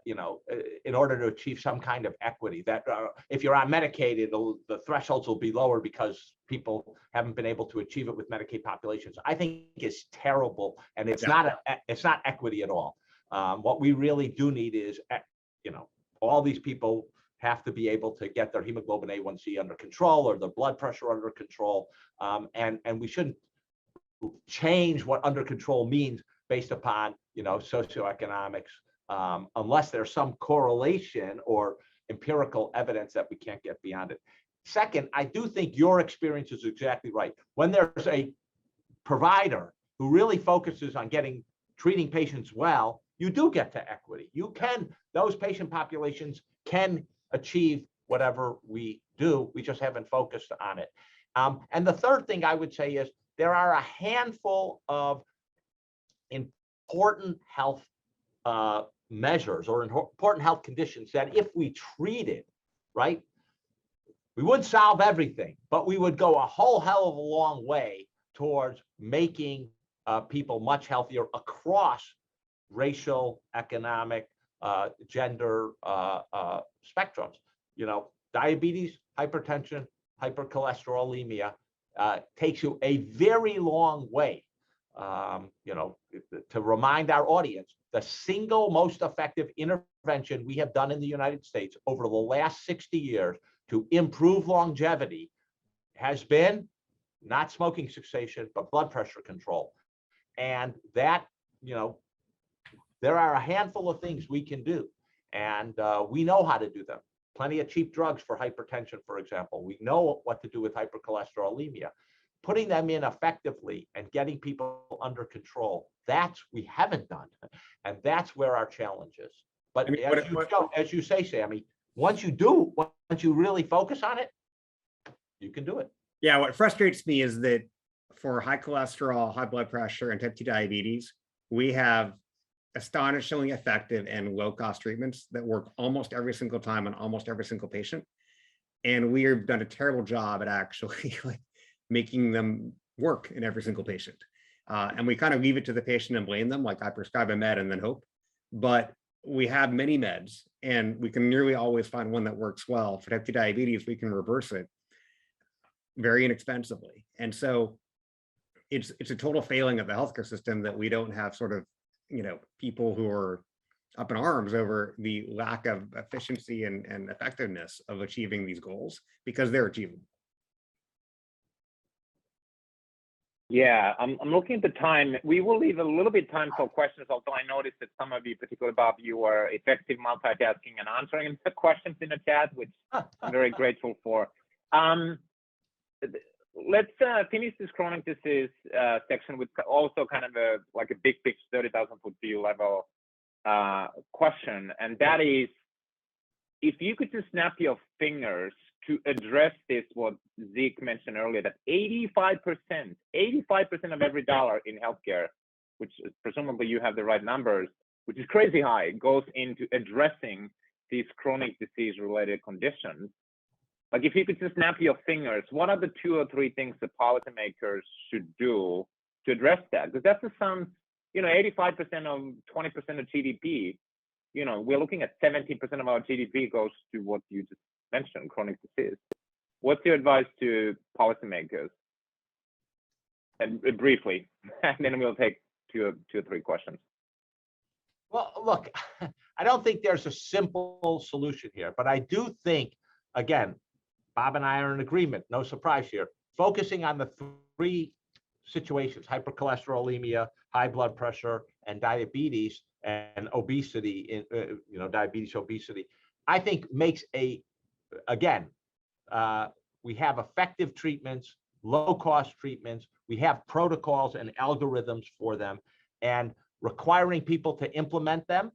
in order to achieve some kind of equity, that if you're on Medicaid, the thresholds will be lower because people haven't been able to achieve it with Medicaid populations, I think is terrible, and it's not equity at all. What we really do need is, all these people have to be able to get their hemoglobin A1C under control or their blood pressure under control, and we shouldn't change what under control means based upon socioeconomics, unless there's some correlation or empirical evidence that we can't get beyond it. Second, I do think your experience is exactly right. When there's a provider who really focuses on treating patients well, you do get to equity. Those patient populations can achieve whatever we do. We just haven't focused on it. And the third thing I would say is there are a handful of important health measures or important health conditions that if we treated, right, we would solve everything, but we would go a whole hell of a long way towards making people much healthier across racial, economic, gender spectrums. Diabetes, hypertension, hypercholesterolemia takes you a very long way. To remind our audience, the single most effective intervention we have done in the United States over the last 60 years to improve longevity has been not smoking cessation, but blood pressure control. And that, there are a handful of things we can do, and we know how to do them. Plenty of cheap drugs for hypertension, for example. We know what to do with hypercholesterolemia. Putting them in effectively and getting people under control, we haven't done. And that's where our challenge is. But as you say, Sami, once you really focus on it, you can do it. Yeah, what frustrates me is that for high cholesterol, high blood pressure, and type 2 diabetes, we have astonishingly effective and low-cost treatments that work almost every single time on almost every single patient. And we have done a terrible job at actually making them work in every single patient. And we kind of leave it to the patient and blame them, like I prescribe a med and then hope. But we have many meds, and we can nearly always find one that works well. For type 2 diabetes, we can reverse it very inexpensively. And so it's a total failing of the healthcare system that we don't have sort of, people who are up in arms over the lack of efficiency and effectiveness of achieving these goals, because they're achievable. Yeah, I'm looking at the time. We will leave a little bit of time for questions, although I noticed that some of you, particularly Bob, you are effective multitasking and answering the questions in the chat, which I'm very grateful for. Let's finish this chronic disease section with also kind of a big picture 30,000-foot view level question, and that is, if you could just snap your fingers to address this, what Zeke mentioned earlier, that 85% of every dollar in healthcare, which presumably you have the right numbers, which is crazy high, goes into addressing these chronic disease-related conditions. Like, if you could just snap your fingers, what are the 2 or 3 things that policymakers should do to address that? Because that's the sum, 85% of 20% of GDP. We're looking at 17% of our GDP goes to what you just mentioned, chronic disease. What's your advice to policymakers? And briefly, and then we'll take two or three questions. Well, look, I don't think there's a simple solution here, but I do think, again, Bob and I are in agreement, no surprise here, focusing on the 3 situations, hypercholesterolemia, high blood pressure, and diabetes, and obesity, diabetes, obesity, I think makes we have effective treatments, low-cost treatments, we have protocols and algorithms for them, and requiring people to implement them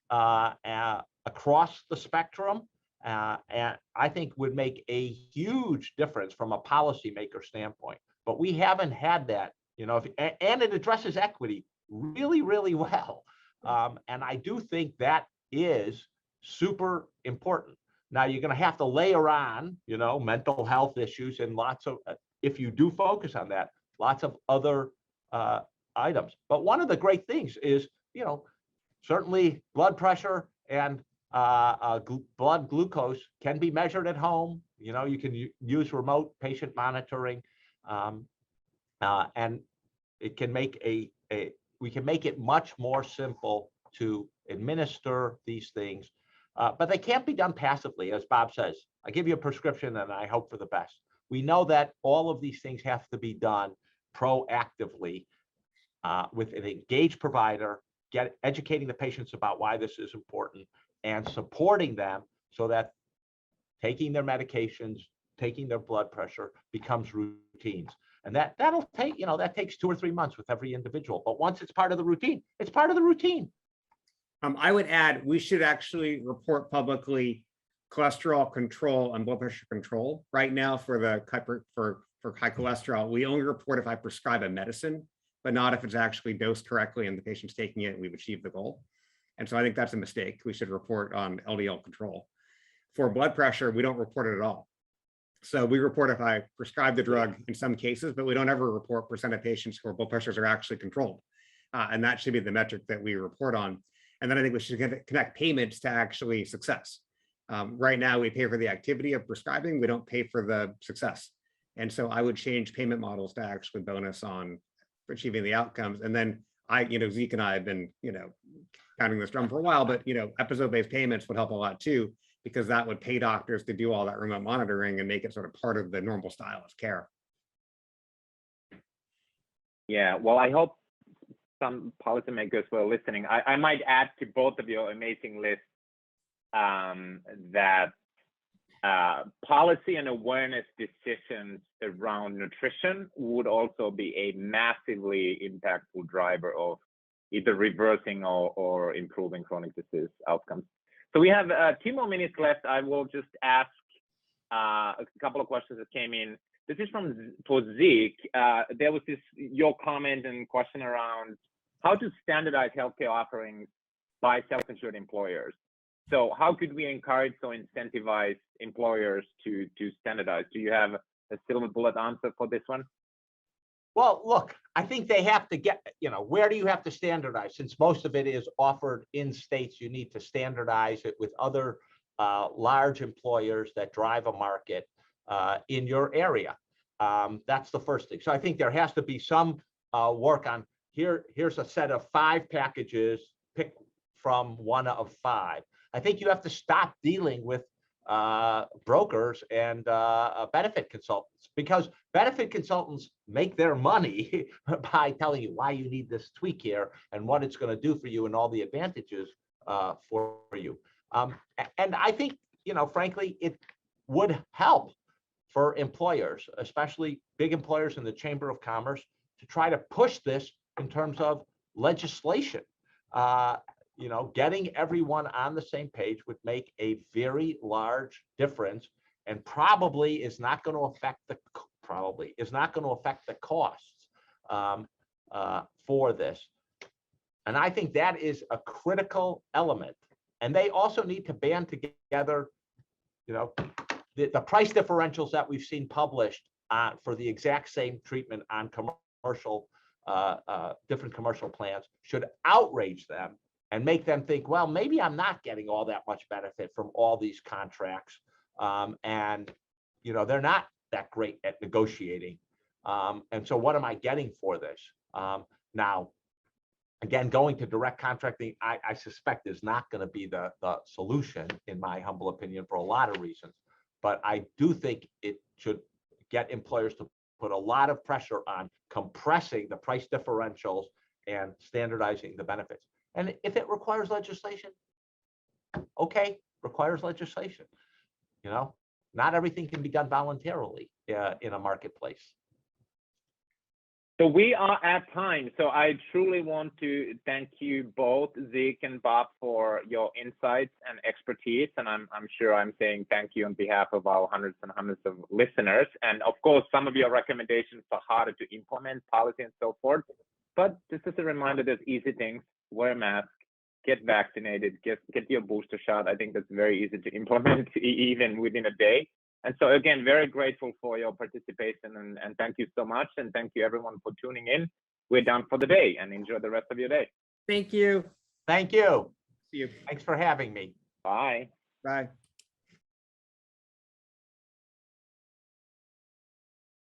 across the spectrum, and I think would make a huge difference from a policymaker standpoint. But we haven't had that, and it addresses equity really, really well. And I do think that is super important. Now you're going to have to layer on, mental health issues and lots of, if you do focus on that, lots of other items. But one of the great things is, certainly blood pressure and blood glucose can be measured at home. You can use remote patient monitoring, and it can make we can make it much more simple to administer these things. But they can't be done passively, as Bob says. I give you a prescription and I hope for the best. We know that all of these things have to be done proactively with an engaged provider, educating the patients about why this is important and supporting them so that taking their medications, taking their blood pressure becomes routines. And that'll take, that takes 2 or 3 months with every individual. But once it's part of the routine, it's part of the routine. I would add, we should actually report publicly cholesterol control and blood pressure control. Right now for high cholesterol, we only report if I prescribe a medicine, but not if it's actually dosed correctly and the patient's taking it and we've achieved the goal. And so I think that's a mistake. We should report on LDL control. For blood pressure, we don't report it at all. So we report if I prescribe the drug in some cases, but we don't ever report % of patients whose blood pressures are actually controlled. And that should be the metric that we report on. And then I think we should connect payments to actually success. Right now, we pay for the activity of prescribing. We don't pay for the success. And so I would change payment models to actually bonus on achieving the outcomes. And then Zeke and I have been, pounding this drum for a while, but, episode-based payments would help a lot too, because that would pay doctors to do all that remote monitoring and make it sort of part of the normal style of care. Yeah, well, I hope some policymakers were listening. I might add to both of your amazing lists that policy and awareness decisions around nutrition would also be a massively impactful driver of either reversing or improving chronic disease outcomes. So we have 2 more minutes left. I will just ask a couple of questions that came in. This is for Zeke. There was your comment and question around how to standardize healthcare offerings by self-insured employers. So how could we encourage or incentivize employers to standardize? Do you have a silver bullet answer for this one? Well, look, I think they have to get, where do you have to standardize? Since most of it is offered in states, you need to standardize it with other large employers that drive a market in your area. That's the first thing. So I think there has to be some work on, here's a set of 5 packages, pick from one of 5. I think you have to stop dealing with brokers and benefit consultants, because benefit consultants make their money by telling you why you need this tweak here and what it's going to do for you and all the advantages for you. And I think, frankly, it would help for employers, especially big employers in the Chamber of Commerce, to try to push this in terms of legislation. Getting everyone on the same page would make a very large difference, and probably is not going to affect the costs for this. And I think that is a critical element. And they also need to band together, the price differentials that we've seen published for the exact same treatment on different commercial plans should outrage them and make them think, well, maybe I'm not getting all that much benefit from all these contracts. And, they're not that great at negotiating. And so what am I getting for this? Now, again, going to direct contracting, I suspect is not going to be the solution, in my humble opinion, for a lot of reasons. But I do think it should get employers to put a lot of pressure on compressing the price differentials and standardizing the benefits. And if it requires legislation, okay, requires legislation. Not everything can be done voluntarily in a marketplace. So we are at time. So I truly want to thank you both, Zeke and Bob, for your insights and expertise. And I'm sure I'm saying thank you on behalf of our hundreds and hundreds of listeners. And of course, some of your recommendations are harder to implement, policy and so forth. But just as a reminder, there's easy things: wear a mask, get vaccinated, get your booster shot. I think that's very easy to implement even within a day. And so again, very grateful for your participation and thank you so much. And thank you everyone for tuning in. We're done for the day and enjoy the rest of your day. Thank you. Thank you. See you. Thanks for having me. Bye. Bye.